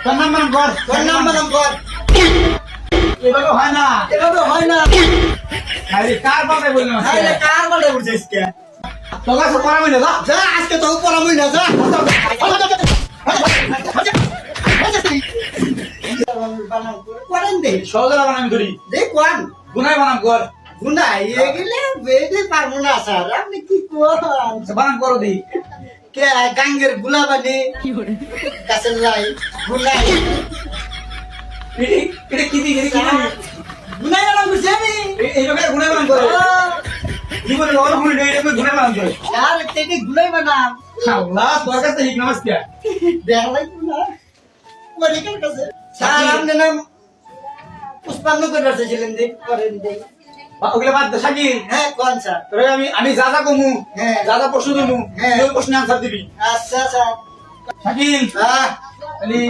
তোর নাম বানাম কর, তোর নাম বানাম কর। এভাবে হয় না। এভাবে হয় না। আরে কার বাবাই বললাম আজকে? তাহলে কার বলে উঠছিস কে? তোর কাছে পড়াবি না, যা। যা আজকে তো পড়াবই না, যা। বানাম করে করেন দে। সহজে বানাম করি। দে কোন গুনায় বানাম কর। গুনাই এগুলো বেদে পারবো না স্যার, আপনি কি কোন বানাম করো দি। কে গাঙ্গের গুলাবানি কাছের লাই গুনাই এটা কি দি? এটা কি দি? গুনাই বানাম করছি আমি। এইভাবে গুনায় বানাম করে। জীবনে ওর গুনায় নেই, এটা গুনায় বানাম করে। আর তেটি গুনাই বানাম আল্লাহ, তোর কাছে ঠিক নমস্কার। দেখলাই গুনা পরীক্ষার কাছে স্যার আপনি নাম পুষ্পান্ন করে বসেছিলেন, দেখ করেন দেখ। ওগুলো বাদ দে, শাকিল। হ্যাঁ কোন স্যার? তোরে আমি যা যা কমু, হ্যাঁ। যা যা প্রশ্ন দেবো, হ্যাঁ। তুই ওই প্রশ্নের আনসার দিবি। আচ্ছা স্যার। শাকিল, হ্যাঁ খালি